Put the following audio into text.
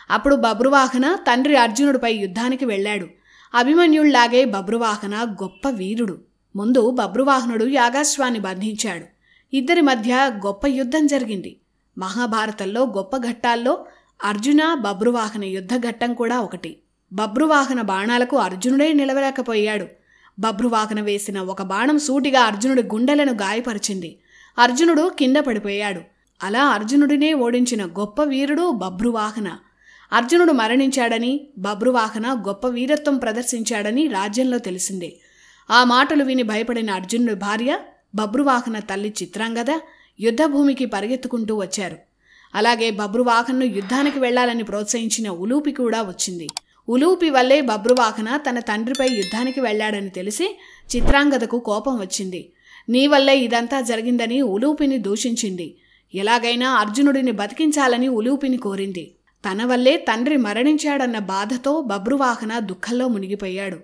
అప్పుడు బబ్రువాహన తండ్రి అర్జునుడిపై యుద్ధానికి వెళ్ళాడు. అభిమన్యుళ్లాగే బబ్రువాహన గొప్ప వీరుడు. ముందు బబ్రువాహనుడు యాగాశ్వాన్ని బంధించాడు. ఇద్దరి మధ్య గొప్ప యుద్ధం జరిగింది. మహాభారతంలో గొప్ప ఘట్టాల్లో అర్జున బబ్రువాహన యుద్ధ ఘట్టం కూడా ఒకటి. బబ్రువాహన బాణాలకు అర్జునుడే నిలవలేకపోయాడు. బబ్రువాహన వేసిన ఒక బాణం సూటిగా అర్జునుడి గుండెలను గాయపరిచింది. అర్జునుడు కింద పడిపోయాడు. అలా అర్జునుడినే ఓడించిన గొప్ప వీరుడు బబ్రువాహన. అర్జునుడు మరణించాడని, బబ్రువాహన గొప్ప వీరత్వం ప్రదర్శించాడని రాజ్యంలో తెలిసిందే. ఆ మాటలు విని భయపడిన అర్జునుడి భార్య, బబ్రువాహన తల్లి చిత్రాంగద యుద్ధభూమికి పరిగెత్తుకుంటూ వచ్చారు. అలాగే బబ్రువాహన్ను యుద్ధానికి వెళ్లాలని ప్రోత్సహించిన ఉలూపి కూడా వచ్చింది. ఉలూపి వల్లే బబ్రువాహన తన తండ్రిపై యుద్ధానికి వెళ్లాడని తెలిసి చిత్రాంగదకు కోపం వచ్చింది. నీ వల్లే ఇదంతా జరిగిందని ఉలూపిని దూషించింది. ఎలాగైనా అర్జునుడిని బతికించాలని ఉలూపిని కోరింది. తన వల్లే తండ్రి మరణించాడన్న బాధతో బబ్రువాహన దుఃఖంలో మునిగిపోయాడు.